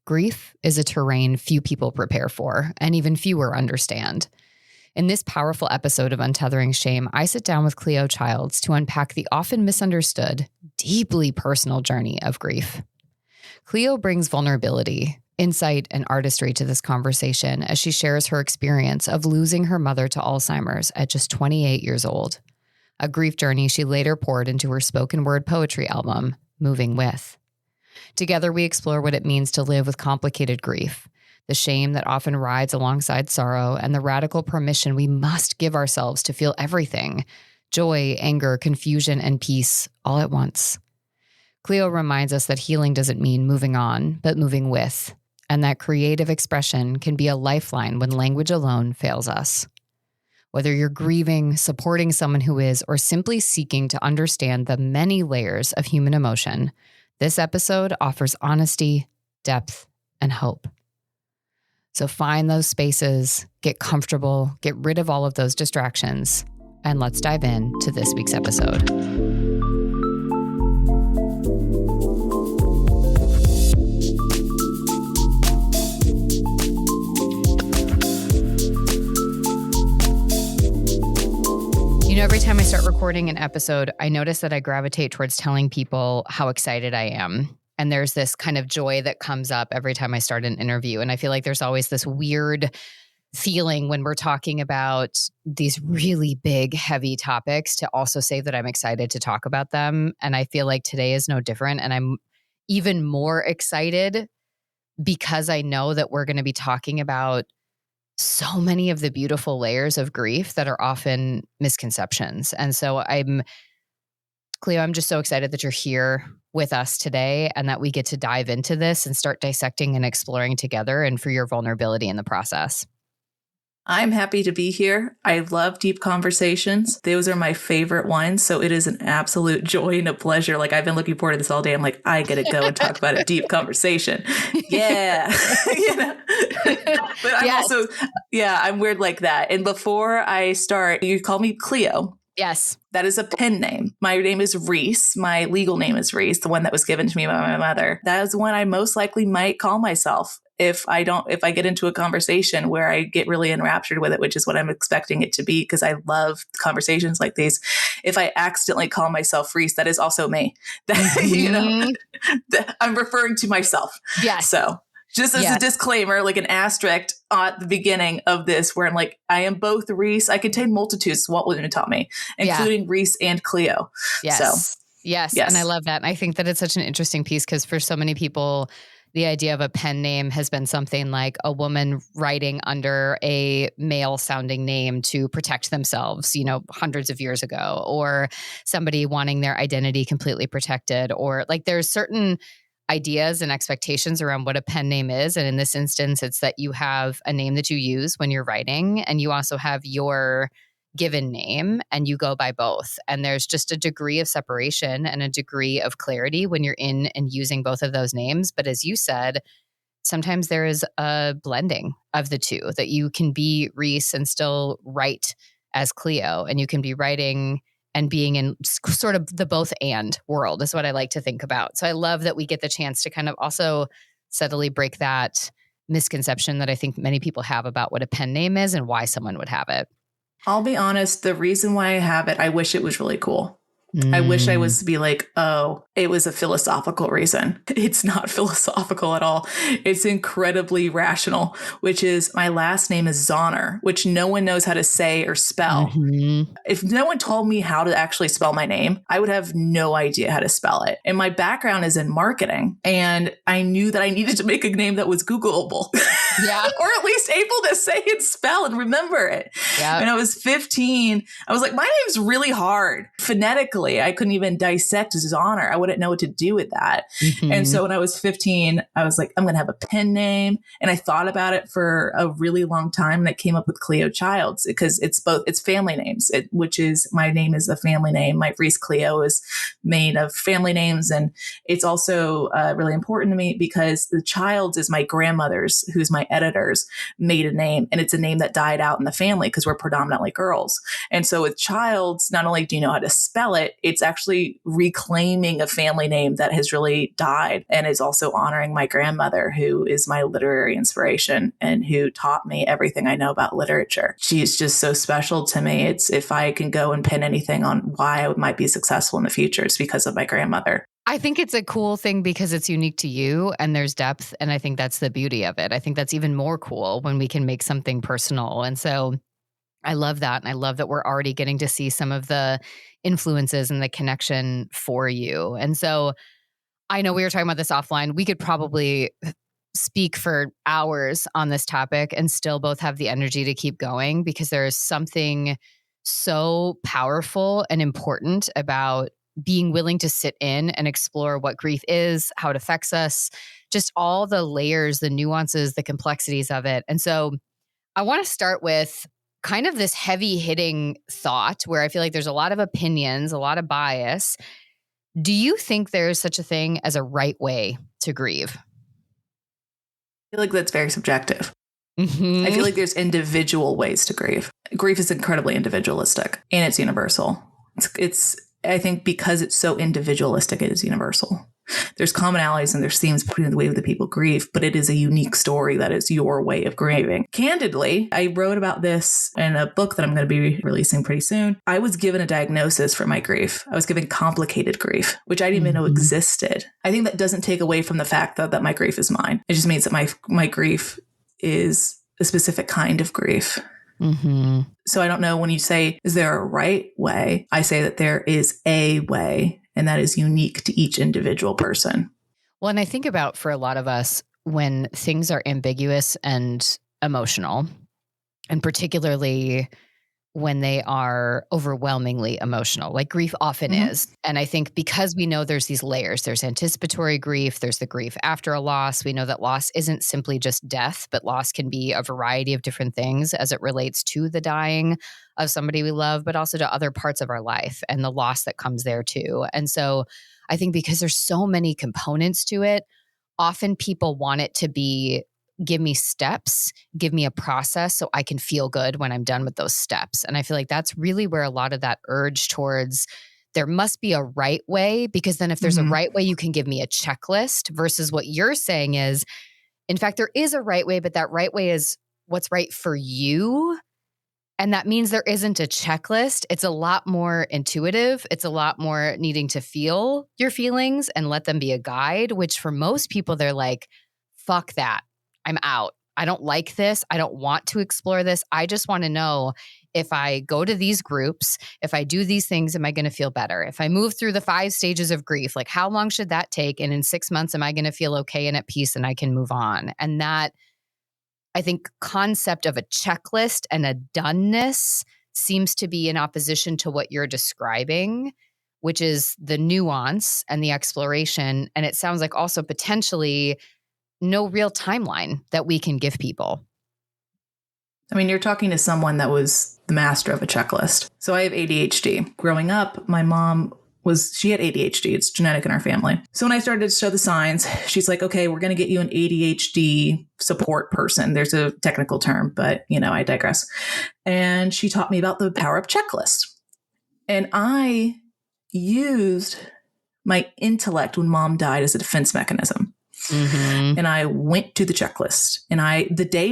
Grief is a terrain few people prepare for, and even fewer understand. In this powerful episode of Untethering Shame, I sit down with Cleo Childs to unpack the often misunderstood, deeply personal journey of grief. Cleo brings vulnerability, insight, and artistry to this conversation as she shares her experience of losing her mother to Alzheimer's at just 28 years old, a grief journey she later poured into her spoken word poetry album, Moving With. Together, we explore what it means to live with complicated grief, the shame that often rides alongside sorrow, and the radical permission we must give ourselves to feel everything: joy, anger, confusion, and peace all at once. Cleo reminds us that healing doesn't mean moving on, but moving with, and that creative expression can be a lifeline when language alone fails us. Whether you're grieving, supporting someone who is, or simply seeking to understand the many layers of human emotion, this episode offers honesty, depth, and hope. So find those spaces, get comfortable, get rid of all of those distractions, and let's dive in to this week's episode. Every time I start recording an episode, I notice that I gravitate towards telling people how excited I am. And there's this kind of joy that comes up every time I start an interview. And I feel like there's always this weird feeling when we're talking about these really big, heavy topics to also say that I'm excited to talk about them. And I feel like today is no different. And I'm even more excited because I know that we're going to be talking about so many of the beautiful layers of grief that are often misconceptions. And so Cleo, I'm just so excited that you're here with us today and that we get to dive into this and start dissecting and exploring together, and for your vulnerability in the process. I'm happy to be here. I love deep conversations. Those are my favorite ones. So it is an absolute joy and a pleasure. Like, I've been looking forward to this all day. I'm like, I get to go and talk about a deep conversation. Yeah. But I'm also, I'm weird like that. And before I start, you call me Cleo. Yes. That is a pen name. My name is Reese. My legal name is Reese, the one that was given to me by my mother. That is one I most likely might call myself if I get into a conversation where I get really enraptured with it, which is what I'm expecting it to be, because I love conversations like these. If I accidentally call myself Reese, that is also me. I'm referring to myself. Yes. So just as a disclaimer, like an asterisk at the beginning of this, where I'm like, I am both Reese. I contain multitudes, Walt Whitman taught me, including Reese and Cleo. Yes. So, yes. And I love that. And I think that it's such an interesting piece because for so many people, the idea of a pen name has been something like a woman writing under a male sounding name to protect themselves, hundreds of years ago, or somebody wanting their identity completely protected, or like there's certain ideas and expectations around what a pen name is. And in this instance, it's that you have a name that you use when you're writing, and you also have your given name, and you go by both. And there's just a degree of separation and a degree of clarity when you're in and using both of those names. But as you said, sometimes there is a blending of the two, that you can be Reese and still write as Cleo, and you can be writing and being in sort of the both and world is what I like to think about. So I love that we get the chance to kind of also subtly break that misconception that I think many people have about what a pen name is and why someone would have it. I'll be honest, the reason why I have it, I wish it was really cool. I wish I was to be like, oh, it was a philosophical reason. It's not philosophical at all. It's incredibly rational, which is my last name is Zahner, which no one knows how to say or spell. Mm-hmm. If no one told me how to actually spell my name, I would have no idea how to spell it. And my background is in marketing. And I knew that I needed to make a name that was Googleable. Yeah. Or at least able to say and spell and remember it. Yeah. When I was 15, I was like, my name's really hard. Phonetically, I couldn't even dissect Zahner. I wouldn't know what to do with that. Mm-hmm. And so when I was 15, I was like, I'm going to have a pen name. And I thought about it for a really long time. And I came up with Cleo Childs because it's family names, which is my name is a family name. My Reese Cleo is made of family names. And it's also really important to me because the Childs is my grandmother's, who's my editor's maiden name. And it's a name that died out in the family because we're predominantly girls. And so with Childs, not only do you know how to spell it, but it's actually reclaiming a family name that has really died. And it's also honoring my grandmother, who is my literary inspiration and who taught me everything I know about literature. She is just so special to me. It's, if I can go and pin anything on why I might be successful in the future, it's because of my grandmother. I think it's a cool thing because it's unique to you and there's depth. And I think that's the beauty of it. I think that's even more cool when we can make something personal. And so I love that. And I love that we're already getting to see some of the influences and the connection for you. And so I know we were talking about this offline. We could probably speak for hours on this topic and still both have the energy to keep going, because there is something so powerful and important about being willing to sit in and explore what grief is, how it affects us, just all the layers, the nuances, the complexities of it. And so I want to start with kind of this heavy hitting thought where I feel like there's a lot of opinions, a lot of bias. Do you think there is such a thing as a right way to grieve? I feel like that's very subjective. Mm-hmm. I feel like there's individual ways to grieve. Grief is incredibly individualistic and it's universal. It's I think because it's so individualistic, it is universal. There's commonalities and there's themes between the way that people grieve, but it is a unique story that is your way of grieving. Candidly, I wrote about this in a book that I'm going to be releasing pretty soon. I was given a diagnosis for my grief. I was given complicated grief, which I didn't even know existed. I think that doesn't take away from the fact that my grief is mine. It just means that my grief is a specific kind of grief. Mm-hmm. So I don't know, when you say, is there a right way? I say that there is a way, and that is unique to each individual person. Well, and I think about, for a lot of us, when things are ambiguous and emotional, and particularly when they are overwhelmingly emotional, like grief often is. And I think because we know there's these layers, there's anticipatory grief, there's the grief after a loss. We know that loss isn't simply just death, but loss can be a variety of different things as it relates to the dying of somebody we love, but also to other parts of our life and the loss that comes there too. And so I think because there's so many components to it, often people want it to be, give me steps, give me a process so I can feel good when I'm done with those steps. And I feel like that's really where a lot of that urge towards there must be a right way, because then if there's a right way, you can give me a checklist, versus what you're saying is, in fact, there is a right way, but that right way is what's right for you. And that means there isn't a checklist. It's a lot more intuitive. It's a lot more needing to feel your feelings and let them be a guide, which for most people, they're like, fuck that. I'm out. I don't like this. I don't want to explore this. I just want to know, if I go to these groups, if I do these things, am I going to feel better? If I move through the 5 stages of grief, like how long should that take? And in 6 months, am I going to feel okay and at peace and I can move on? And that, I think, concept of a checklist and a doneness seems to be in opposition to what you're describing, which is the nuance and the exploration. And it sounds like also potentially no real timeline that we can give people. I mean, you're talking to someone that was the master of a checklist. So I have ADHD. Growing up, my mom she had ADHD. It's genetic in our family. So when I started to show the signs, she's like, okay, we're going to get you an ADHD support person. There's a technical term, but I digress. And she taught me about the power of checklist. And I used my intellect when mom died as a defense mechanism. And I went to the checklist, and the day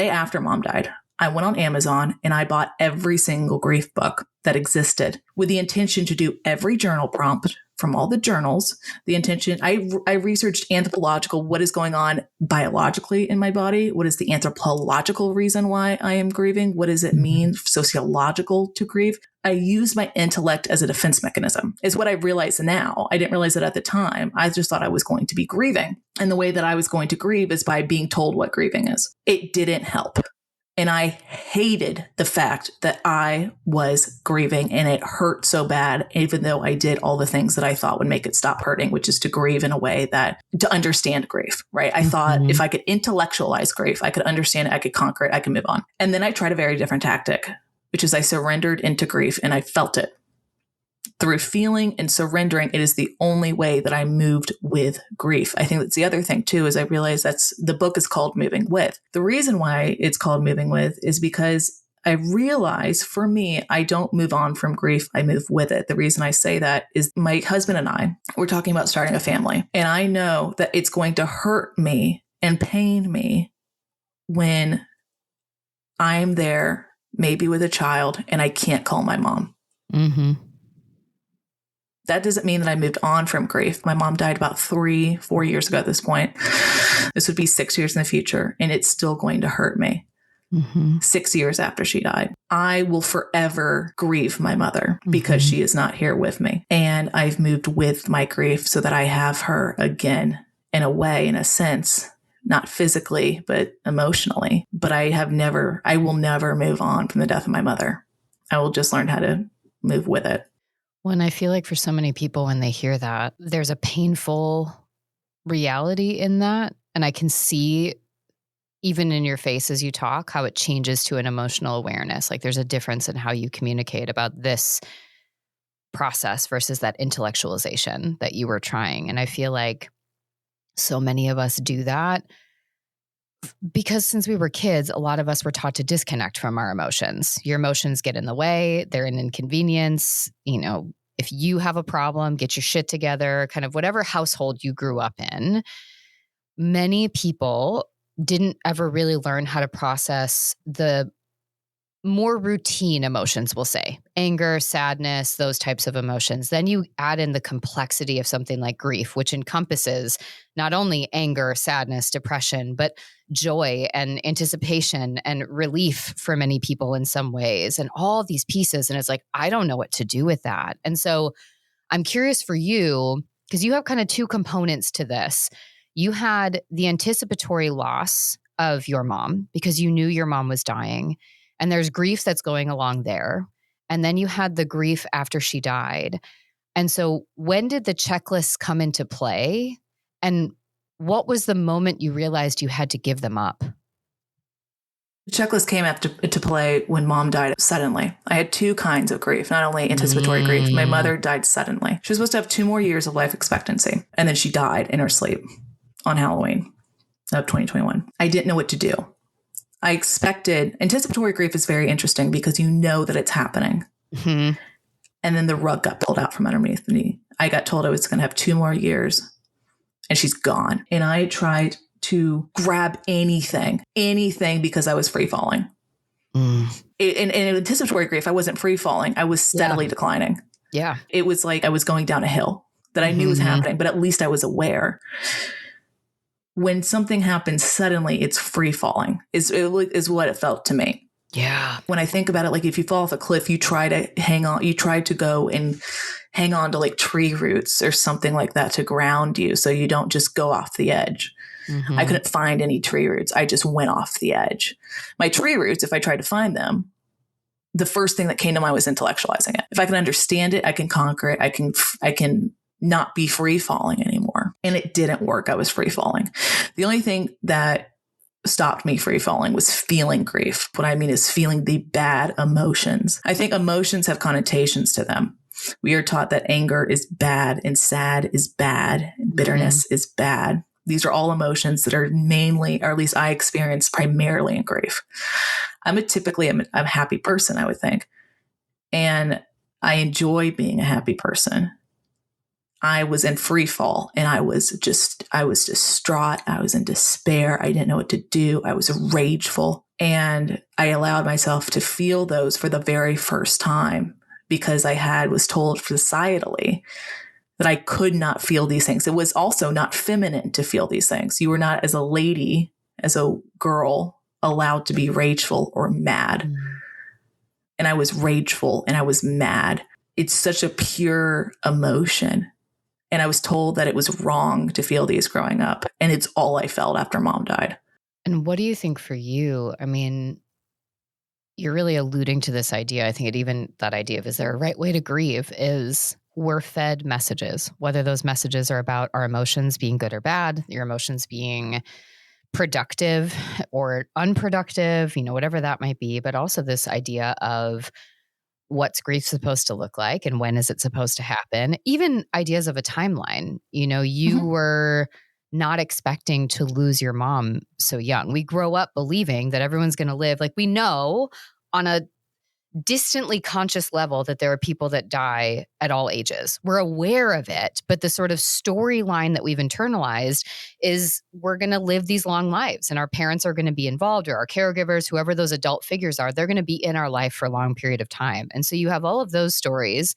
after mom died, I went on Amazon and I bought every single grief book that existed with the intention to do every journal prompt from all the journals. The intention, I researched anthropological, what is going on biologically in my body? What is the anthropological reason why I am grieving? What does it mean sociological to grieve? I use my intellect as a defense mechanism, is what I realize now. I didn't realize it at the time. I just thought I was going to be grieving. And the way that I was going to grieve is by being told what grieving is. It didn't help. And I hated the fact that I was grieving, and it hurt so bad, even though I did all the things that I thought would make it stop hurting, which is to grieve in a way to understand grief, right? I thought if I could intellectualize grief, I could understand it, I could conquer it, I could move on. And then I tried a very different tactic, which is I surrendered into grief and I felt it. Through feeling and surrendering, it is the only way that I moved with grief. I think that's the other thing too, is I realized the book is called Moving With. The reason why it's called Moving With is because I realize for me, I don't move on from grief. I move with it. The reason I say that is my husband and I, we're talking about starting a family. And I know that it's going to hurt me and pain me when I'm there, maybe with a child, and I can't call my mom. Mm-hmm. That doesn't mean that I moved on from grief. My mom died about 3-4 years ago at this point. This would be 6 years in the future, and it's still going to hurt me. 6 years after she died, I will forever grieve my mother because she is not here with me. And I've moved with my grief so that I have her again, in a way, in a sense, not physically, but emotionally. But I will never move on from the death of my mother. I will just learn how to move with it. Well, and I feel like for so many people, when they hear that, there's a painful reality in that. And I can see, even in your face as you talk, how it changes to an emotional awareness. Like there's a difference in how you communicate about this process versus that intellectualization that you were trying. And I feel like so many of us do that because since we were kids, a lot of us were taught to disconnect from our emotions. Your emotions get in the way. They're an inconvenience. You know, if you have a problem, get your shit together, kind of whatever household you grew up in. Many people didn't ever really learn how to process the more routine emotions, we'll say, anger, sadness, those types of emotions. Then you add in the complexity of something like grief, which encompasses not only anger, sadness, depression, but joy and anticipation and relief for many people in some ways, and all these pieces. And it's like, I don't know what to do with that. And so I'm curious for you, because you have kind of two components to this. You had the anticipatory loss of your mom because you knew your mom was dying. And there's grief that's going along there. And then you had the grief after she died. And so when did the checklists come into play? And what was the moment you realized you had to give them up? The checklist came to play when mom died suddenly. I had two kinds of grief, not only anticipatory grief. My mother died suddenly. She was supposed to have 2 more years of life expectancy. And then she died in her sleep on Halloween of 2021. I didn't know what to do. I expected, anticipatory grief is very interesting because you know that it's happening. And then the rug got pulled out from underneath me. I got told I was going to have 2 more years and she's gone. And I tried to grab anything because I was free falling. In anticipatory grief, I wasn't free falling. I was steadily declining. Yeah. It was like I was going down a hill that I knew was happening, but at least I was aware. When something happens suddenly, it's free falling is what it felt to me. Yeah. When I think about it, like if you fall off a cliff, you try to go and hang on to like tree roots or something like that to ground you so you don't just go off the edge. I couldn't find any tree roots. I just went off the edge. My tree roots, if I tried to find them, the first thing that came to mind was intellectualizing it. If I can understand it, I can conquer it. I can not be free falling anymore. And it didn't work. I was free falling. The only thing that stopped me free falling was feeling grief. What I mean is feeling the bad emotions. I think emotions have connotations to them. We are taught that anger is bad and sad is bad and bitterness is bad. These are all emotions that are mainly, or at least I experience primarily in grief. I'm a happy person, I would think. And I enjoy being a happy person. I was in free fall and I was distraught. I was in despair. I didn't know what to do. I was rageful. And I allowed myself to feel those for the very first time because I was told societally that I could not feel these things. It was also not feminine to feel these things. You were not, as a lady, as a girl, allowed to be rageful or mad. And I was rageful and I was mad. It's such a pure emotion. And I was told that it was wrong to feel these growing up. And it's all I felt after mom died. And what do you think for you? I mean, you're really alluding to this idea. I think that idea of, is there a right way to grieve, is we're fed messages, whether those messages are about our emotions being good or bad, your emotions being productive or unproductive, whatever that might be, but also this idea of what's grief supposed to look like and when is it supposed to happen? Even ideas of a timeline. You were not expecting to lose your mom so young. We grow up believing that everyone's going to live. Like, we know on a distantly conscious level that there are people that die at all ages. We're aware of it, but the sort of storyline that we've internalized is we're going to live these long lives and our parents are going to be involved, or our caregivers, whoever those adult figures are, they're going to be in our life for a long period of time. And so you have all of those stories,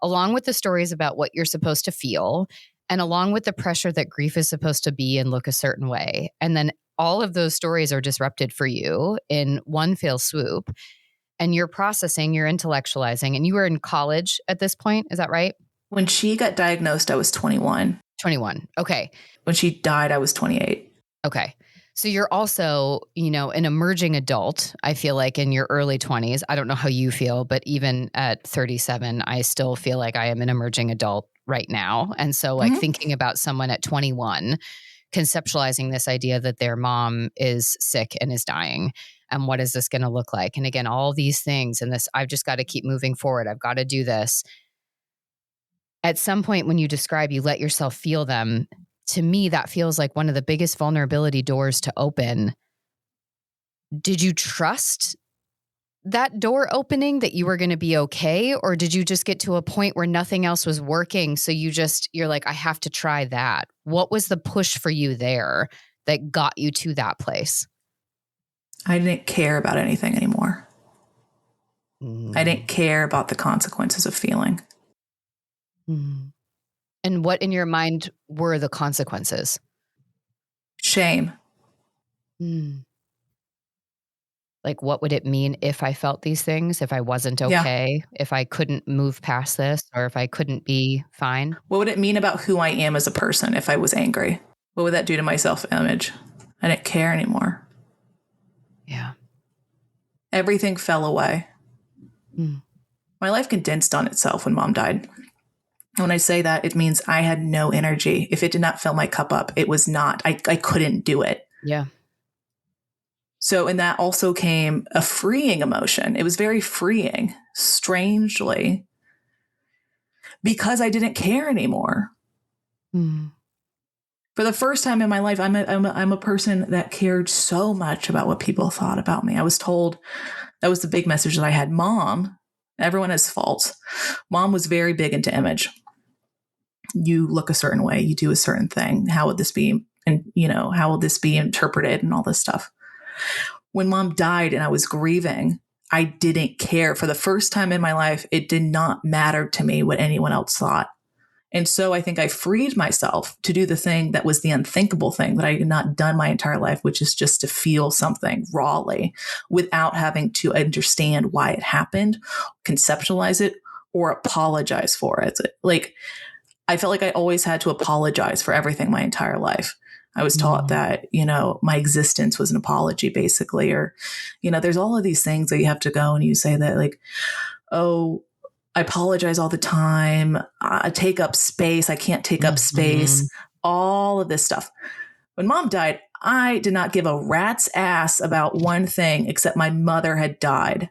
along with the stories about what you're supposed to feel, and along with the pressure that grief is supposed to be and look a certain way. And then all of those stories are disrupted for you in one fell swoop. And you're processing, you're intellectualizing, and you were in college at this point. Is that right? When she got diagnosed, I was 21. 21. Okay. When she died, I was 28. Okay. So you're also, an emerging adult, I feel like, in your early 20s. I don't know how you feel, but even at 37, I still feel like I am an emerging adult right now. And so thinking about someone at 21, conceptualizing this idea that their mom is sick and is dying. And what is this going to look like? And again, all these things and this, I've just got to keep moving forward. I've got to do this. At some point when you describe, you let yourself feel them. To me, that feels like one of the biggest vulnerability doors to open. Did you trust that door opening, that you were going to be okay? Or did you just get to a point where nothing else was working? So you're like, I have to try that. What was the push for you there that got you to that place? I didn't care about anything anymore. I didn't care about the consequences of feeling. And what in your mind were the consequences? Shame. Like, what would it mean if I felt these things, if I wasn't okay, if I couldn't move past this, or if I couldn't be fine? What would it mean about who I am as a person if I was angry? What would that do to my self-image? I didn't care anymore. Yeah. Everything fell away. My life condensed on itself when Mom died. When I say that, it means I had no energy. If it did not fill my cup up, it was not, I couldn't do it. Yeah. So, and that also came a freeing emotion. It was very freeing, strangely, because I didn't care anymore. For the first time in my life, I'm a person that cared so much about what people thought about me. I was told, that was the big message that I had. Mom, everyone has faults. Mom was very big into image. You look a certain way, you do a certain thing. How would this be? And, how will this be interpreted and all this stuff? When Mom died and I was grieving, I didn't care. For the first time in my life, it did not matter to me what anyone else thought. And so I think I freed myself to do the thing that was the unthinkable thing that I had not done my entire life, which is just to feel something rawly without having to understand why it happened, conceptualize it, or apologize for it. Like, I felt like I always had to apologize for everything my entire life. I was taught that, my existence was an apology, basically, or, there's all of these things that you have to go and you say that, like, oh, I apologize all the time. I take up space. I can't take up space. All of this stuff. When Mom died, I did not give a rat's ass about one thing except my mother had died.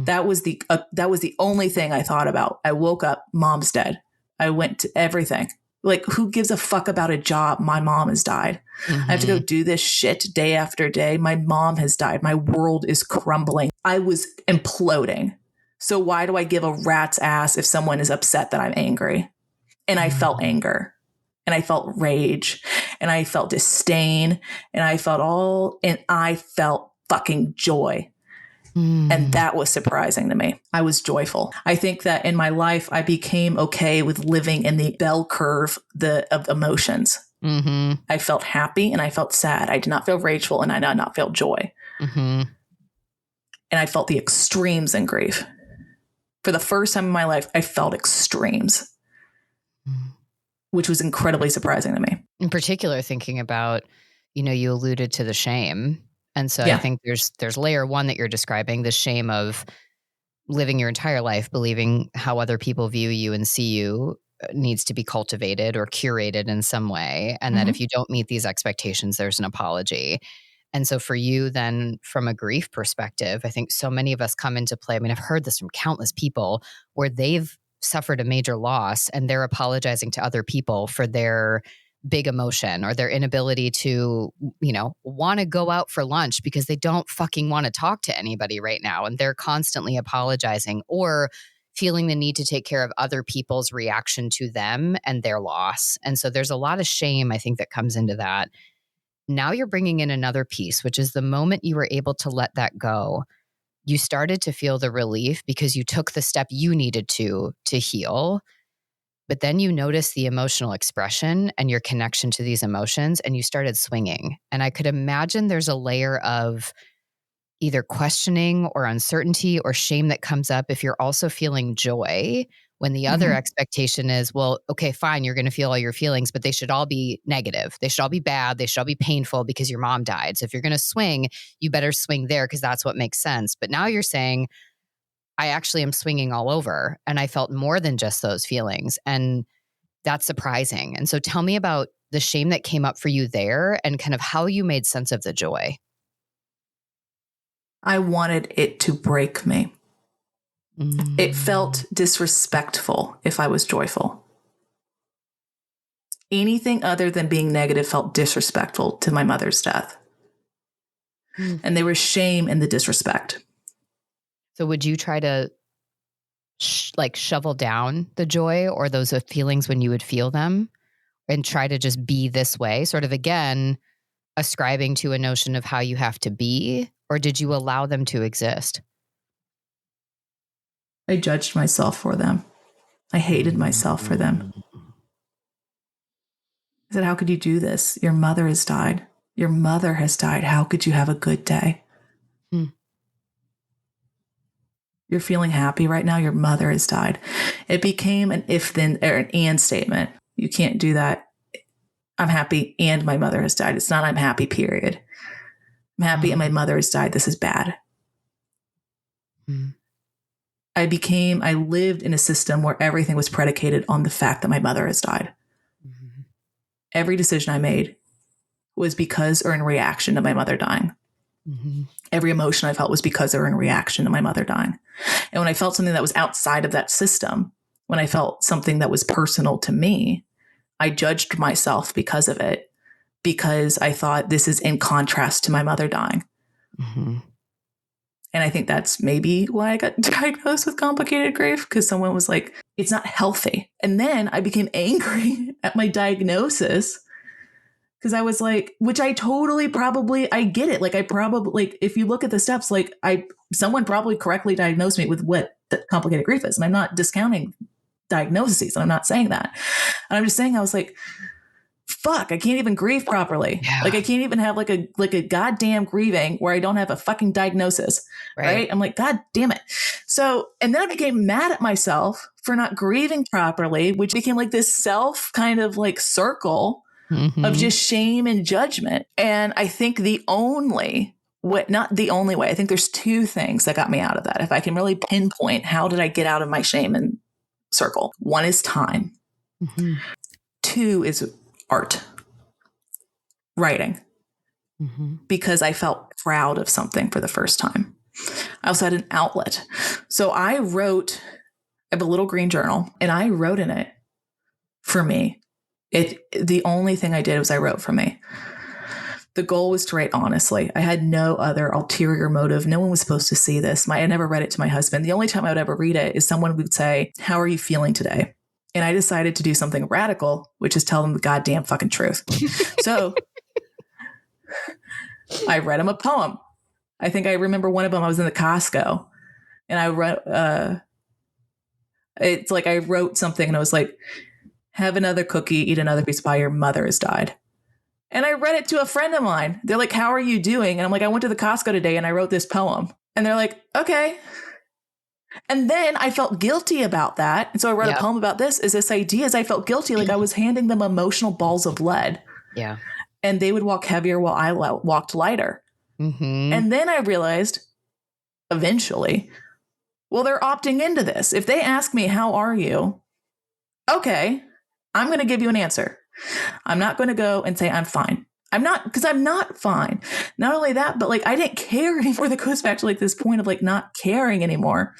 That was the only thing I thought about. I woke up, Mom's dead. I went to everything. Like, who gives a fuck about a job? My mom has died. I have to go do this shit day after day. My mom has died. My world is crumbling. I was imploding. So why do I give a rat's ass if someone is upset that I'm angry? And I felt anger, and I felt rage, and I felt disdain, and I felt fucking joy. And that was surprising to me. I was joyful. I think that in my life, I became okay with living in the bell curve of emotions. I felt happy and I felt sad. I did not feel rageful and I did not feel joy. And I felt the extremes in grief. For the first time in my life, I felt extremes, which was incredibly surprising to me. In particular, thinking about, you alluded to the shame. And so I think there's layer one that you're describing, the shame of living your entire life believing how other people view you and see you needs to be cultivated or curated in some way. And that if you don't meet these expectations, there's an apology. And so for you then, from a grief perspective, I think so many of us come into play. I mean, I've heard this from countless people where they've suffered a major loss and they're apologizing to other people for their big emotion, or their inability to, want to go out for lunch because they don't fucking want to talk to anybody right now. And they're constantly apologizing or feeling the need to take care of other people's reaction to them and their loss. And so there's a lot of shame, I think, that comes into that. Now you're bringing in another piece, which is the moment you were able to let that go, you started to feel the relief because you took the step you needed to heal. But then you noticed the emotional expression and your connection to these emotions, and you started swinging. And I could imagine there's a layer of either questioning or uncertainty or shame that comes up if you're also feeling joy, when the other expectation is, well, okay, fine, you're going to feel all your feelings, but they should all be negative. They should all be bad. They should all be painful because your mom died. So if you're going to swing, you better swing there because that's what makes sense. But now you're saying, I actually am swinging all over, and I felt more than just those feelings. And that's surprising. And so tell me about the shame that came up for you there and kind of how you made sense of the joy. I wanted it to break me. It felt disrespectful if I was joyful. Anything other than being negative felt disrespectful to my mother's death. And there was shame in the disrespect. So would you try to shovel down the joy or those feelings when you would feel them and try to just be this way, sort of again, ascribing to a notion of how you have to be? Or did you allow them to exist? I judged myself for them. I hated myself for them. I said, how could you do this? Your mother has died. Your mother has died. How could you have a good day? You're feeling happy right now. Your mother has died. It became an if then or an and statement. You can't do that. I'm happy and my mother has died. It's not I'm happy, period. I'm happy and my mother has died. This is bad. I lived in a system where everything was predicated on the fact that my mother has died. Every decision I made was because or in reaction to my mother dying. Every emotion I felt was because or in reaction to my mother dying. And when I felt something that was outside of that system, when I felt something that was personal to me, I judged myself because of it, because I thought this is in contrast to my mother dying. And I think that's maybe why I got diagnosed with complicated grief, because someone was like, it's not healthy. And then I became angry at my diagnosis because I was like, which I totally probably, I get it. Like I probably, like, if you look at the steps, like someone probably correctly diagnosed me with what the complicated grief is. And I'm not discounting diagnoses. And I'm not saying that. And I'm just saying, I was like, fuck, I can't even grieve properly. Yeah. Like I can't even have like a goddamn grieving where I don't have a fucking diagnosis. Right. I'm like, God damn it. So, and then I became mad at myself for not grieving properly, which became like this self kind of like circle of just shame and judgment. And I think not the only way, I think there's two things that got me out of that. If I can really pinpoint, how did I get out of my shame and circle? One is time. Two is art, writing, because I felt proud of something for the first time. I also had an outlet. So I have a little green journal, and I wrote in it for me. The only thing I did was I wrote for me. The goal was to write honestly. I had no other ulterior motive. No one was supposed to see this. I never read it to my husband. The only time I would ever read it is someone would say, how are you feeling today? And I decided to do something radical, which is tell them the goddamn fucking truth. So I read him a poem. I think I remember one of them. I was in the Costco and I wrote, it's like I wrote something and I was like, have another cookie, eat another piece of pie. Your mother has died. And I read it to a friend of mine. They're like, how are you doing? And I'm like, I went to the Costco today and I wrote this poem. And they're like, okay. And then I felt guilty about that. And so I wrote a poem about this idea is I felt guilty. Like I was handing them emotional balls of lead. Yeah. And they would walk heavier while I walked lighter. And then I realized eventually, well, they're opting into this. If they ask me, how are you? Okay, I'm going to give you an answer. I'm not going to go and say I'm fine. I'm not, because I'm not fine. Not only that, but like I didn't care anymore. That goes back to like this point of like not caring anymore.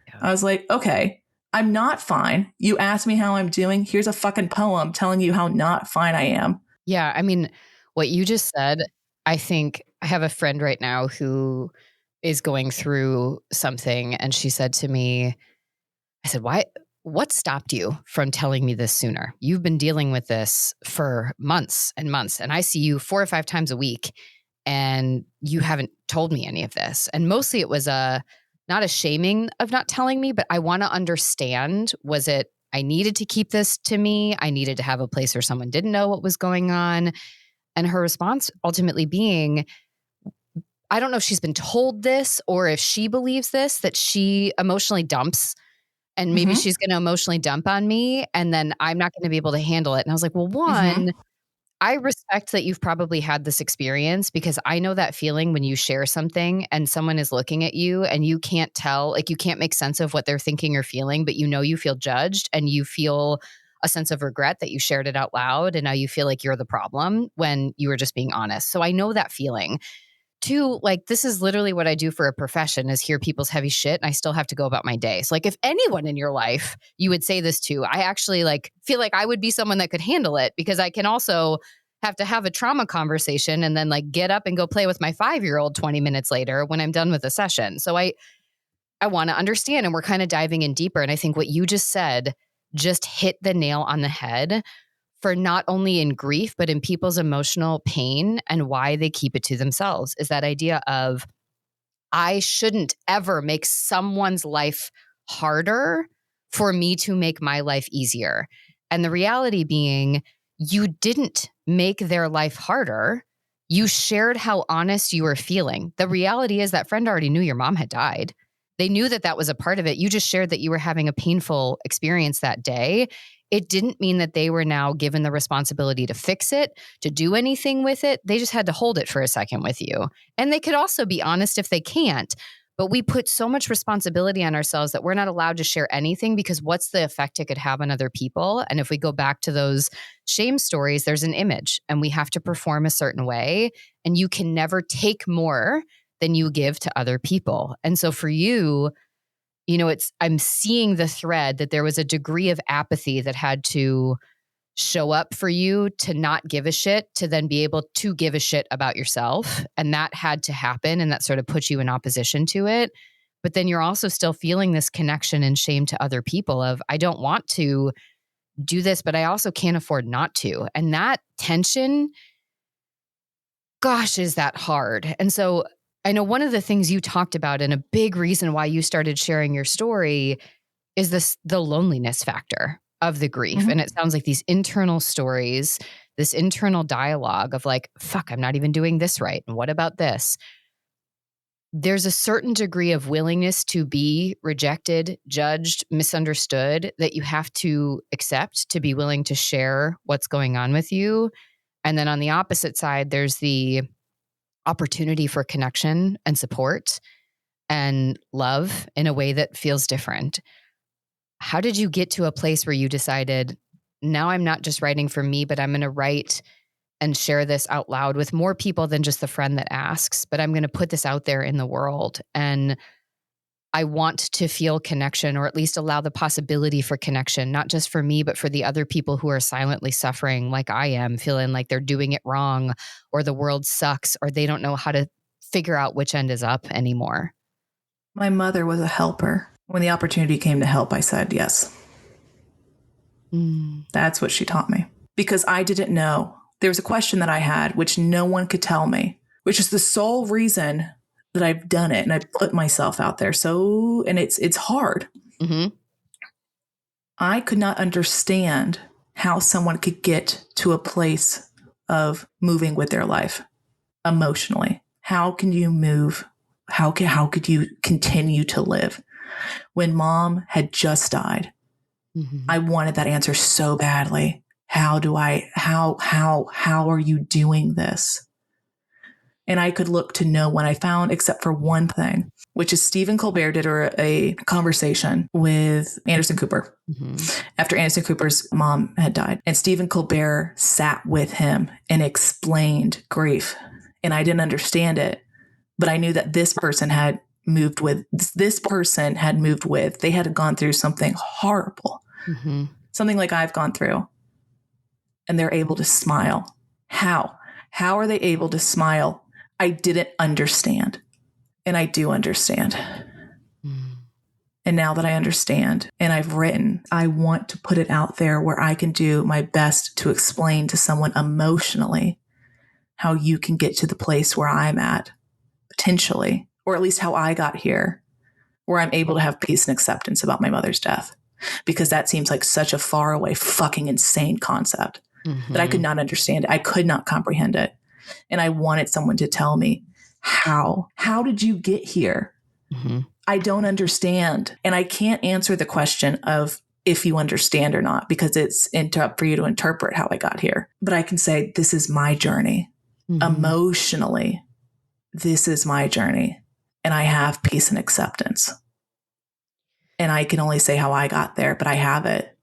Yeah. I was like, okay, I'm not fine. You asked me how I'm doing. Here's a fucking poem telling you how not fine I am. Yeah. I mean, what you just said, I think I have a friend right now who is going through something. And she said to me, I said, what stopped you from telling me this sooner? You've been dealing with this for months and months, and I see you 4 or 5 times a week, and you haven't told me any of this. And mostly it was not a shaming of not telling me, but I want to understand, was it I needed to keep this to me? I needed to have a place where someone didn't know what was going on. And her response ultimately being, I don't know if she's been told this or if she believes this, that she emotionally dumps and maybe she's going to emotionally dump on me and then I'm not going to be able to handle it. And I was like, well, one, I respect that you've probably had this experience because I know that feeling when you share something and someone is looking at you and you can't tell, like you can't make sense of what they're thinking or feeling, but you feel judged and you feel a sense of regret that you shared it out loud. And now you feel like you're the problem when you were just being honest. So I know that feeling. Two, like this is literally what I do for a profession is hear people's heavy shit and I still have to go about my day. So like if anyone in your life you would say this to, I actually like feel like I would be someone that could handle it because I can also have to have a trauma conversation and then like get up and go play with my 5-year-old 20 minutes later when I'm done with the session. So I want to understand and we're kind of diving in deeper. And I think what you just said just hit the nail on the head for not only in grief, but in people's emotional pain and why they keep it to themselves is that idea of I shouldn't ever make someone's life harder for me to make my life easier. And the reality being, you didn't make their life harder. You shared how honest you were feeling. The reality is that friend already knew your mom had died. They knew that that was a part of it. You just shared that you were having a painful experience that day. It didn't mean that they were now given the responsibility to fix it, to do anything with it. They just had to hold it for a second with you. And they could also be honest if they can't. But we put so much responsibility on ourselves that we're not allowed to share anything because what's the effect it could have on other people? And if we go back to those shame stories, there's an image and we have to perform a certain way. And you can never take more than you give to other people. And so for you, I'm seeing the thread that there was a degree of apathy that had to show up for you to not give a shit, to then be able to give a shit about yourself. And that had to happen. And that sort of puts you in opposition to it. But then you're also still feeling this connection and shame to other people of, I don't want to do this, but I also can't afford not to. And that tension, gosh, is that hard. And so I know one of the things you talked about and a big reason why you started sharing your story is the loneliness factor of the grief. And it sounds like these internal stories, this internal dialogue of like, fuck, I'm not even doing this right. And what about this? There's a certain degree of willingness to be rejected, judged, misunderstood that you have to accept to be willing to share what's going on with you. And then on the opposite side, there's the opportunity for connection and support and love in a way that feels different. How did you get to a place where you decided, now I'm not just writing for me, but I'm going to write and share this out loud with more people than just the friend that asks, but I'm going to put this out there in the world. And I want to feel connection, or at least allow the possibility for connection, not just for me, but for the other people who are silently suffering like I am, feeling like they're doing it wrong, or the world sucks, or they don't know how to figure out which end is up anymore. My mother was a helper. When the opportunity came to help, I said yes. That's what she taught me. Because I didn't know. There was a question that I had, which no one could tell me, which is the sole reason that I've done it and I've put myself out there. So, and it's hard. I could not understand how someone could get to a place of moving with their life emotionally. How can you move? How could you continue to live? When mom had just died, I wanted that answer so badly. How are you doing this? And I could look to no one. I found, except for one thing, which is Stephen Colbert did a conversation with Anderson Cooper after Anderson Cooper's mom had died. And Stephen Colbert sat with him and explained grief. And I didn't understand it, but I knew that this person had moved with, this person had moved with, they had gone through something horrible, something like I've gone through, and they're able to smile. How? How are they able to smile? I didn't understand. And I do understand. And now that I understand and I've written, I want to put it out there where I can do my best to explain to someone emotionally how you can get to the place where I'm at, potentially, or at least how I got here, where I'm able to have peace and acceptance about my mother's death. Because that seems like such a far away, fucking insane concept that I could not understand it. I could not comprehend it. And I wanted someone to tell me, how did you get here? I don't understand. And I can't answer the question of if you understand or not, because it's up for you to interpret how I got here. But I can say, this is my journey. Emotionally, this is my journey. And I have peace and acceptance. And I can only say how I got there, but I have it.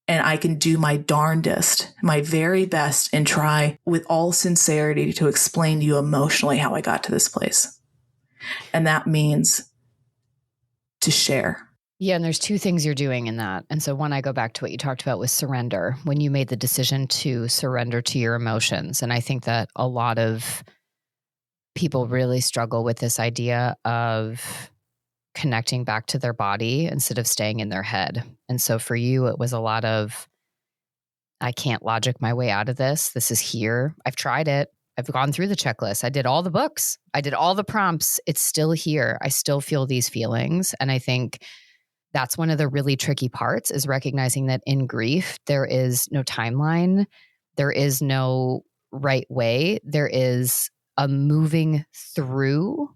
And I can do my darndest, my very best, and try with all sincerity to explain to you emotionally how I got to this place. And that means to share. Yeah. And there's two things you're doing in that. And so one, I go back to what you talked about with surrender, when you made the decision to surrender to your emotions. And I think that a lot of people really struggle with this idea of connecting back to their body instead of staying in their head. And so for you, it was a lot of, I can't logic my way out of this. This is here. I've tried it. I've gone through the checklist. I did all the books. I did all the prompts. It's still here. I still feel these feelings. And I think that's one of the really tricky parts, is recognizing that in grief, there is no timeline. There is no right way. There is a moving through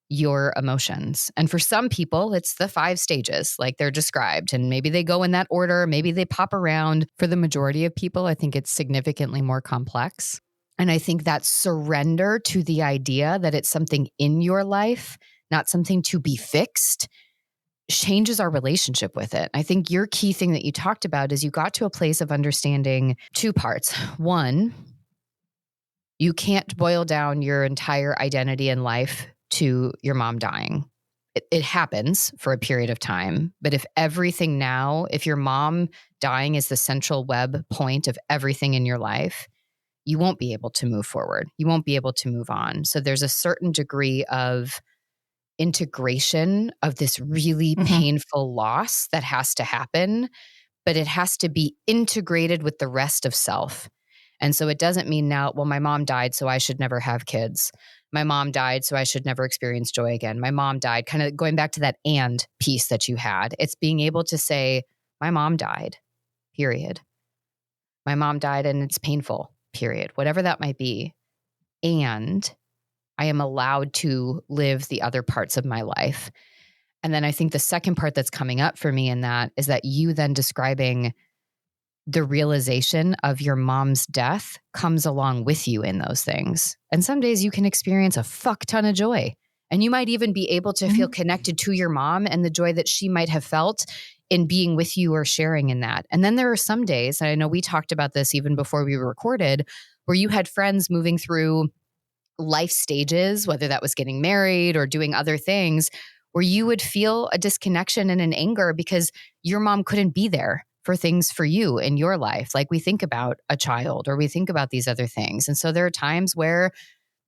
your emotions. And for some people, it's the 5 stages like they're described. And maybe they go in that order. Maybe they pop around. For the majority of people, I think it's significantly more complex. And I think that surrender to the idea that it's something in your life, not something to be fixed, changes our relationship with it. I think your key thing that you talked about is you got to a place of understanding 2 parts. One, you can't boil down your entire identity in life to your mom dying. It happens for a period of time. But if your mom dying is the central web point of everything in your life, you won't be able to move forward. You won't be able to move on. So there's a certain degree of integration of this really painful loss that has to happen, but it has to be integrated with the rest of self. And so it doesn't mean now, well, my mom died, so I should never have kids. My mom died, so I should never experience joy again. My mom died, kind of going back to that and piece that you had. It's being able to say, my mom died, period. My mom died and it's painful, period. Whatever that might be. And I am allowed to live the other parts of my life. And then I think the second part that's coming up for me in that is that you then describing the realization of your mom's death comes along with you in those things. And some days you can experience a fuck ton of joy. And you might even be able to feel connected to your mom and the joy that she might have felt in being with you or sharing in that. And then there are some days, and I know we talked about this even before we recorded, where you had friends moving through life stages, whether that was getting married or doing other things, where you would feel a disconnection and an anger because your mom couldn't be there for things for you in your life. Like we think about a child or we think about these other things. And so there are times where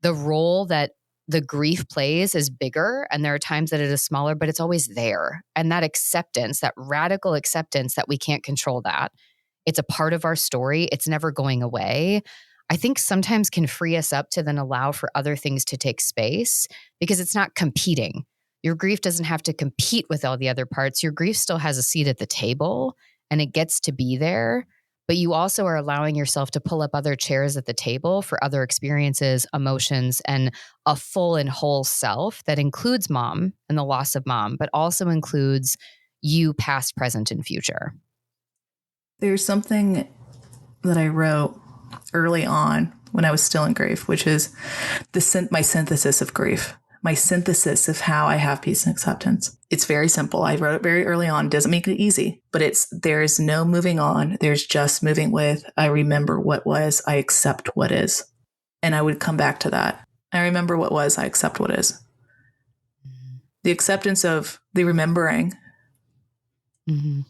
the role that the grief plays is bigger and there are times that it is smaller, but it's always there. And that acceptance, that radical acceptance that we can't control that. It's a part of our story. It's never going away. I think sometimes can free us up to then allow for other things to take space because it's not competing. Your grief doesn't have to compete with all the other parts. Your grief still has a seat at the table and it gets to be there. But you also are allowing yourself to pull up other chairs at the table for other experiences, emotions, and a full and whole self that includes mom and the loss of mom, but also includes you past, present, and future. There's something that I wrote early on when I was still in grief, which is my synthesis of grief, my synthesis of how I have peace and acceptance. It's very simple. I wrote it very early on. It doesn't make it easy, but there's no moving on. There's just moving with, I remember what was, I accept what is. And I would come back to that. I remember what was, I accept what is. the acceptance of the remembering Mm-hmm.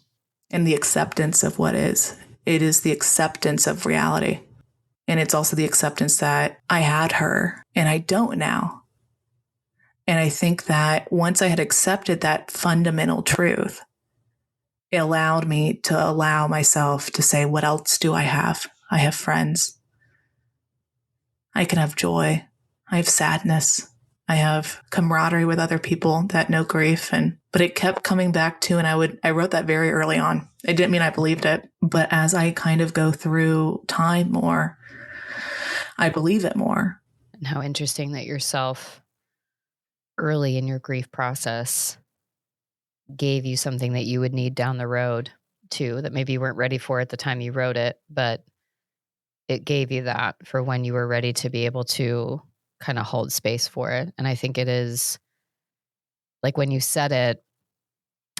and the acceptance of what is. It is the acceptance of reality. And it's also the acceptance that I had her and I don't now. And I think that once I had accepted that fundamental truth, it allowed me to allow myself to say, what else do I have? I have friends. I can have joy. I have sadness. I have camaraderie with other people that know grief. But it kept coming back to, and I wrote that very early on. It didn't mean I believed it, but as I kind of go through time more, I believe it more. And how interesting that yourself early in your grief process gave you something that you would need down the road too, that maybe you weren't ready for at the time you wrote it, but it gave you that for when you were ready to be able to kind of hold space for it. And I think it is like when you said it,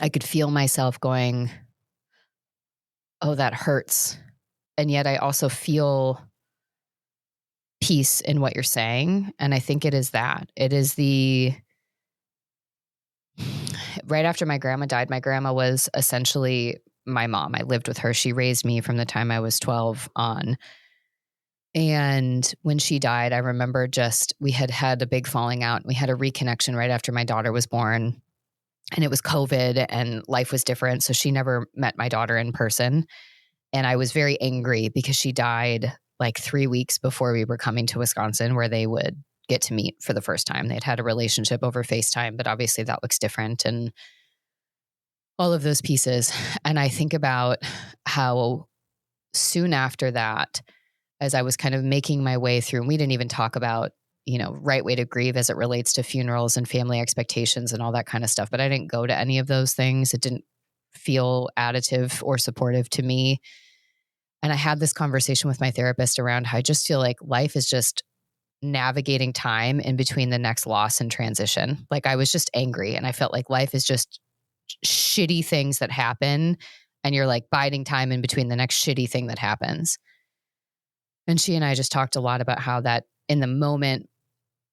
I could feel myself going, oh, that hurts. And yet I also feel peace in what you're saying. And I think it is that. It is right after my grandma died, my grandma was essentially my mom. I lived with her. She raised me from the time I was 12 on. And when she died, I remember we had had a big falling out. We had a reconnection right after my daughter was born. And it was COVID and life was different. So she never met my daughter in person. And I was very angry because she died like 3 weeks before we were coming to Wisconsin, where they would get to meet for the first time. They'd had a relationship over FaceTime, but obviously that looks different and all of those pieces. And I think about how soon after that, as I was kind of making my way through, and we didn't even talk about, right way to grieve as it relates to funerals and family expectations and all that kind of stuff. But I didn't go to any of those things. It didn't feel additive or supportive to me. And I had this conversation with my therapist around how I just feel like life is just navigating time in between the next loss and transition. Like I was just angry and I felt like life is just shitty things that happen. And you're like biding time in between the next shitty thing that happens. And she and I just talked a lot about how that in the moment,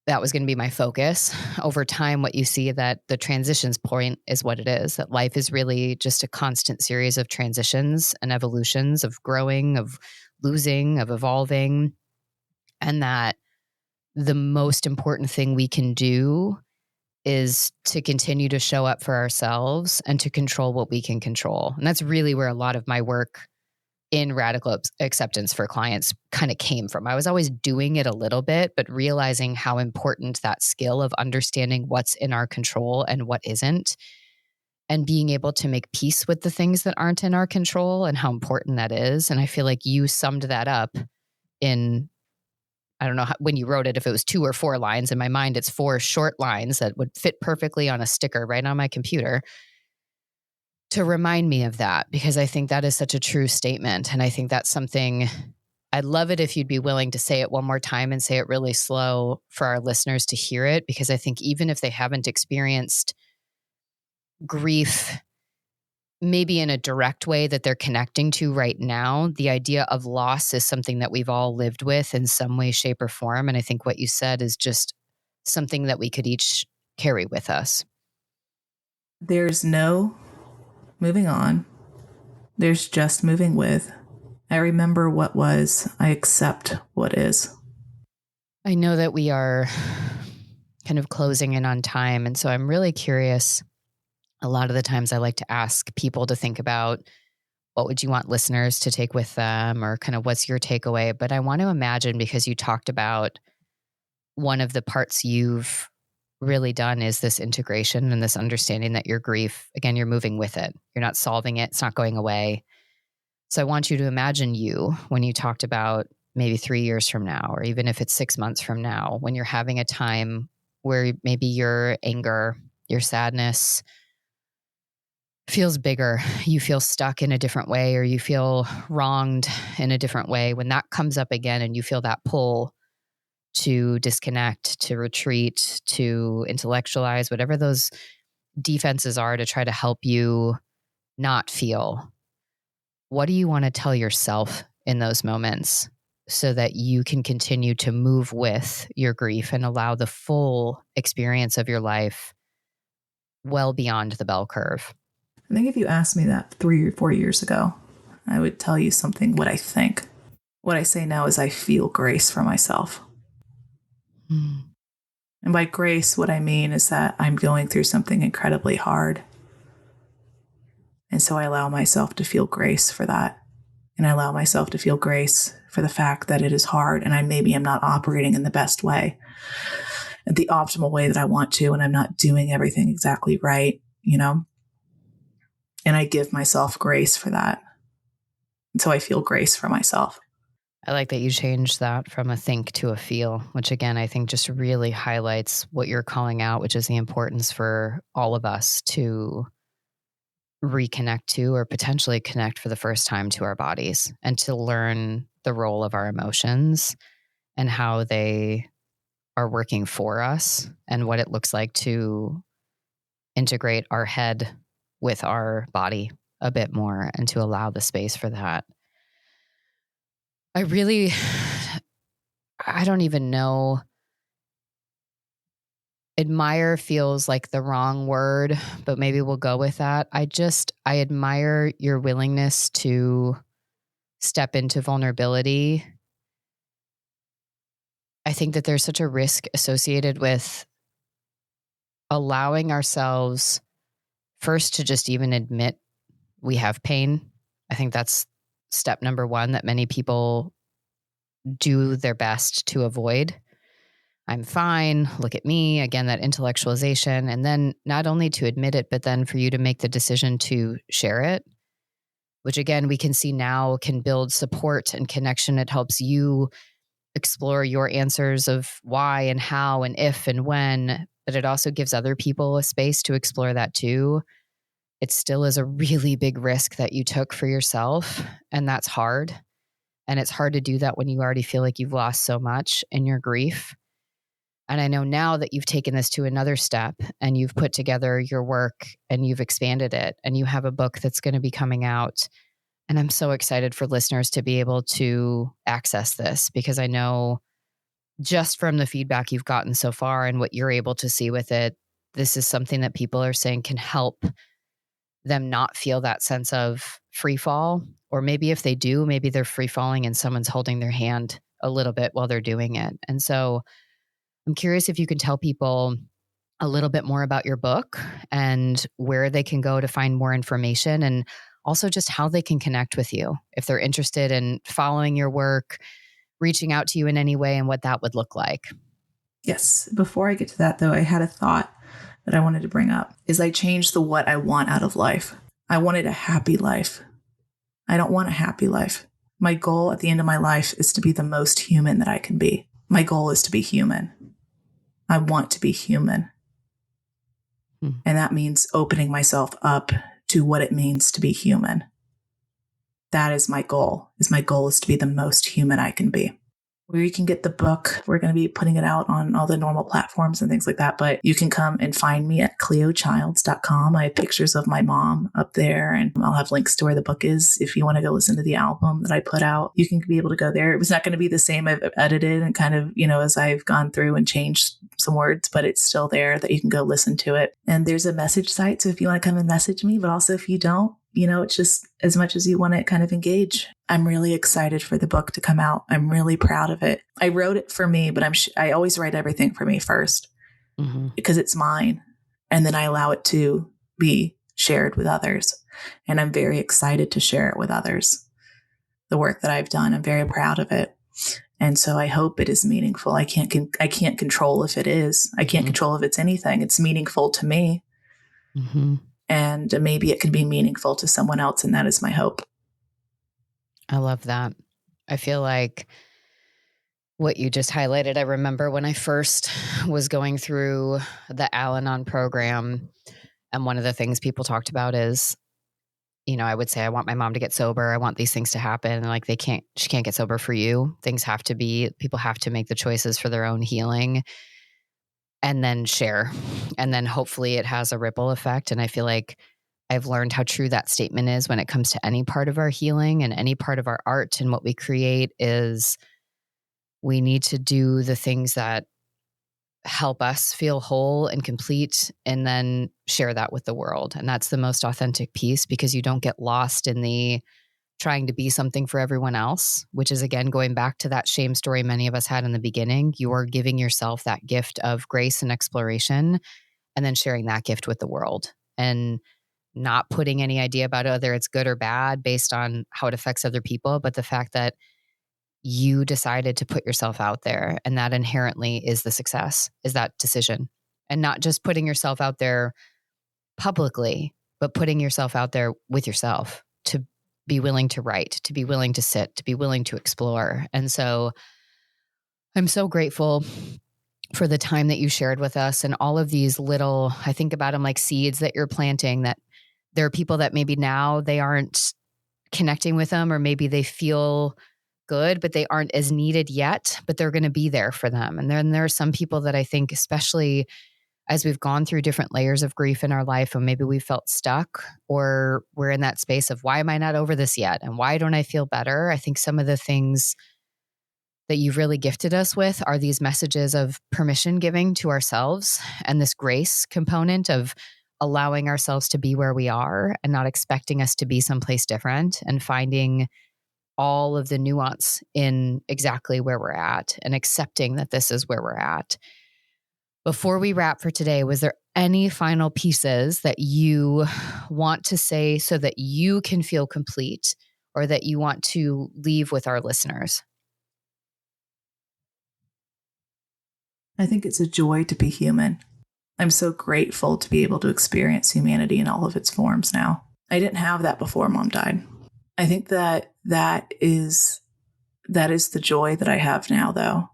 that was going to be my focus. Over time, what you see that the transitions point is what it is, that life is really just a constant series of transitions and evolutions of growing, of losing, of evolving. And that the most important thing we can do is to continue to show up for ourselves and to control what we can control. And that's really where a lot of my work in radical acceptance for clients kind of came from. I was always doing it a little bit, but realizing how important that skill of understanding what's in our control and what isn't, and being able to make peace with the things that aren't in our control and how important that is. And I feel like you summed that up in, I don't know when you wrote it, if it was 2 or 4 lines. In my mind, it's 4 short lines that would fit perfectly on a sticker right on my computer to remind me of that, because I think that is such a true statement. And I think that's something I'd love it if you'd be willing to say it one more time and say it really slow for our listeners to hear it, because I think even if they haven't experienced grief, maybe in a direct way that they're connecting to right now, the idea of loss is something that we've all lived with in some way, shape, or form. And I think what you said is just something that we could each carry with us. There's no moving on. There's just moving with. I remember what was. I accept what is. I know that we are kind of closing in on time. And so I'm really curious. A lot of the times I like to ask people to think about what would you want listeners to take with them, or kind of what's your takeaway. But I want to imagine, because you talked about one of the parts you've really done is this integration and this understanding that your grief, again, you're moving with it. You're not solving it. It's not going away. So I want you to imagine you when you talked about maybe 3 years from now, or even if it's 6 months from now, when you're having a time where maybe your anger, your sadness feels bigger, you feel stuck in a different way, or you feel wronged in a different way. When that comes up again and you feel that pull to disconnect, to retreat, to intellectualize, whatever those defenses are to try to help you not feel, what do you want to tell yourself in those moments so that you can continue to move with your grief and allow the full experience of your life well beyond the bell curve? I think if you asked me that 3 or 4 years ago, I would tell you something what I think. What I say now is I feel grace for myself. And by grace, what I mean is that I'm going through something incredibly hard. And so I allow myself to feel grace for that. And I allow myself to feel grace for the fact that it is hard and I maybe am not operating in the best way, the optimal way that I want to, and I'm not doing everything exactly right, And I give myself grace for that. And so I feel grace for myself. I like that you changed that from a think to a feel, which again, I think just really highlights what you're calling out, which is the importance for all of us to reconnect to or potentially connect for the first time to our bodies and to learn the role of our emotions and how they are working for us and what it looks like to integrate our head with our body a bit more and to allow the space for that. I don't even know. Admire feels like the wrong word, but maybe we'll go with that. I admire your willingness to step into vulnerability. I think that there's such a risk associated with allowing ourselves first to just even admit we have pain. I think that's step number one that many people do their best to avoid. I'm fine. Look at me. Again, that intellectualization. And then not only to admit it, but then for you to make the decision to share it, which again, we can see now can build support and connection. It helps you explore your answers of why and how and if and when, but it also gives other people a space to explore that too. It still is a really big risk that you took for yourself, and that's hard. And it's hard to do that when you already feel like you've lost so much in your grief. And I know now that you've taken this to another step and you've put together your work and you've expanded it and you have a book that's going to be coming out. And I'm so excited for listeners to be able to access this because I know just from the feedback you've gotten so far and what you're able to see with it, this is something that people are saying can help them not feel that sense of free fall. Or maybe if they do, maybe they're free falling and someone's holding their hand a little bit while they're doing it. And so I'm curious if you can tell people a little bit more about your book and where they can go to find more information and also just how they can connect with you if they're interested in following your work, reaching out to you in any way and what that would look like. Yes. Before I get to that, though, I had a thought that I wanted to bring up is I changed the what I want out of life. I wanted a happy life. I don't want a happy life. My goal at the end of my life is to be the most human that I can be. My goal is to be human. I want to be human. And that means opening myself up to what it means to be human. That is my goal. My goal is to be the most human I can be. Where you can get the book, we're going to be putting it out on all the normal platforms and things like that. But you can come and find me at cleochilds.com. I have pictures of my mom up there, and I'll have links to where the book is. If you want to go listen to the album that I put out, you can be able to go there. It was not going to be the same. I've edited and kind of, as I've gone through and changed some words, but it's still there that you can go listen to it. And there's a message site. So if you want to come and message me, but also if you don't, it's just as much as you want to kind of engage. I'm really excited for the book to come out. I'm really proud of it. I wrote it for me, but I always write everything for me first because it's mine. And then I allow it to be shared with others. And I'm very excited to share it with others. The work that I've done, I'm very proud of it. And so I hope it is meaningful. I can't control if it is. I can't control if it's anything. It's meaningful to me. And maybe it can be meaningful to someone else. And that is my hope. I love that. I feel like what you just highlighted, I remember when I first was going through the Al-Anon program, and one of the things people talked about is, I would say, I want my mom to get sober. I want these things to happen. And like, she can't get sober for you. People have to make the choices for their own healing and then share. And then hopefully it has a ripple effect. And I feel like I've learned how true that statement is when it comes to any part of our healing and any part of our art and what we create is we need to do the things that help us feel whole and complete, and then share that with the world. And that's the most authentic piece, because you don't get lost in the trying to be something for everyone else, which is, again, going back to that shame story many of us had in the beginning. You are giving yourself that gift of grace and exploration, and then sharing that gift with the world, and not putting any idea about whether it's good or bad based on how it affects other people, but the fact that you decided to put yourself out there, and that inherently is the success, is that decision. And not just putting yourself out there publicly, but putting yourself out there with yourself, to be willing to write, to be willing to sit, to be willing to explore. And so I'm so grateful for the time that you shared with us, and all of these little, I think about them like seeds that you're planting, that there are people that maybe now they aren't connecting with them, or maybe they feel good, but they aren't as needed yet, but they're going to be there for them. And then there are some people that I think, especially as we've gone through different layers of grief in our life, and maybe we felt stuck, or we're in that space of, why am I not over this yet? And why don't I feel better? I think some of the things that you've really gifted us with are these messages of permission giving to ourselves, and this grace component of allowing ourselves to be where we are and not expecting us to be someplace different, and finding all of the nuance in exactly where we're at, and accepting that this is where we're at. Before we wrap for today, was there any final pieces that you want to say so that you can feel complete, or that you want to leave with our listeners? I think it's a joy to be human. I'm so grateful to be able to experience humanity in all of its forms now. I didn't have that before Mom died. I think that is the joy that I have now, though,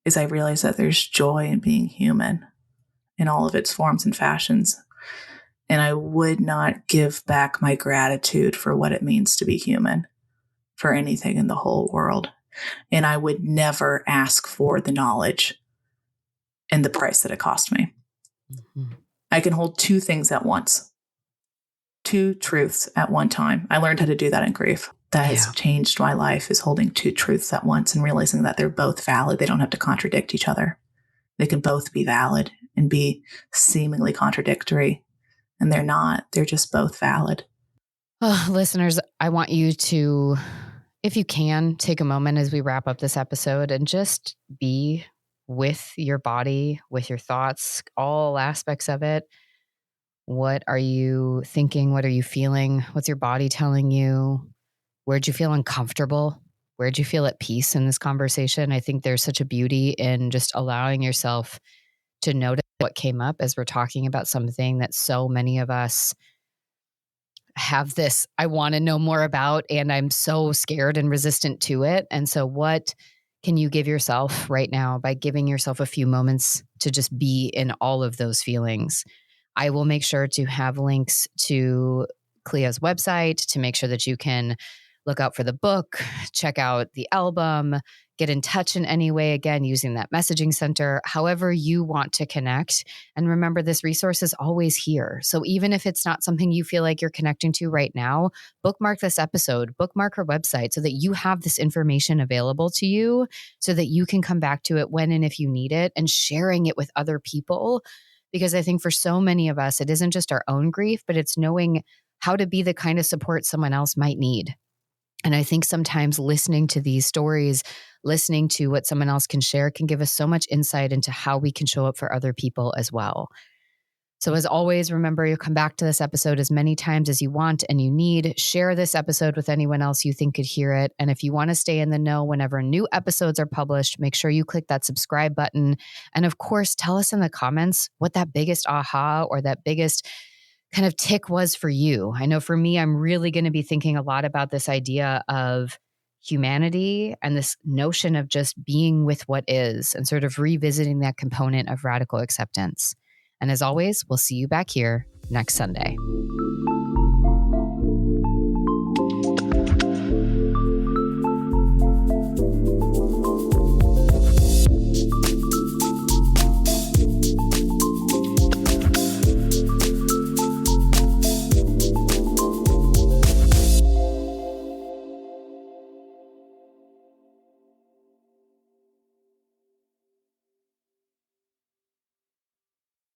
is I realize that there's joy in being human in all of its forms and fashions. And I would not give back my gratitude for what it means to be human for anything in the whole world. And I would never ask for the knowledge and the price that it cost me. Mm-hmm. I can hold two things at once, two truths at one time. I learned how to do that in grief. That has changed my life, is holding two truths at once and realizing that they're both valid. They don't have to contradict each other. They can both be valid and be seemingly contradictory. And they're not. They're just both valid. Oh, listeners, I want you to, if you can, take a moment as we wrap up this episode and just be with your body, with your thoughts, all aspects of it. What are you thinking? What are you feeling? What's your body telling you? Where'd you feel uncomfortable? Where'd you feel at peace in this conversation? I think there's such a beauty in just allowing yourself to notice what came up as we're talking about something that so many of us have this, I want to know more about, and I'm so scared and resistant to it. And so what can you give yourself right now by giving yourself a few moments to just be in all of those feelings? I will make sure to have links to Clea's website to make sure that you can look out for the book, check out the album, get in touch in any way, again, using that messaging center, however you want to connect. And remember, this resource is always here. So even if it's not something you feel like you're connecting to right now, bookmark this episode, bookmark her website so that you have this information available to you so that you can come back to it when and if you need it, and sharing it with other people. Because I think for so many of us, it isn't just our own grief, but it's knowing how to be the kind of support someone else might need. And I think sometimes listening to these stories, listening to what someone else can share, can give us so much insight into how we can show up for other people as well. So as always, remember, you'll come back to this episode as many times as you want and you need. Share this episode with anyone else you think could hear it. And if you want to stay in the know whenever new episodes are published, make sure you click that subscribe button. And of course, tell us in the comments what that biggest aha or that biggest kind of tick was for you. I know for me, I'm really going to be thinking a lot about this idea of humanity and this notion of just being with what is, and sort of revisiting that component of radical acceptance. And as always, we'll see you back here next Sunday.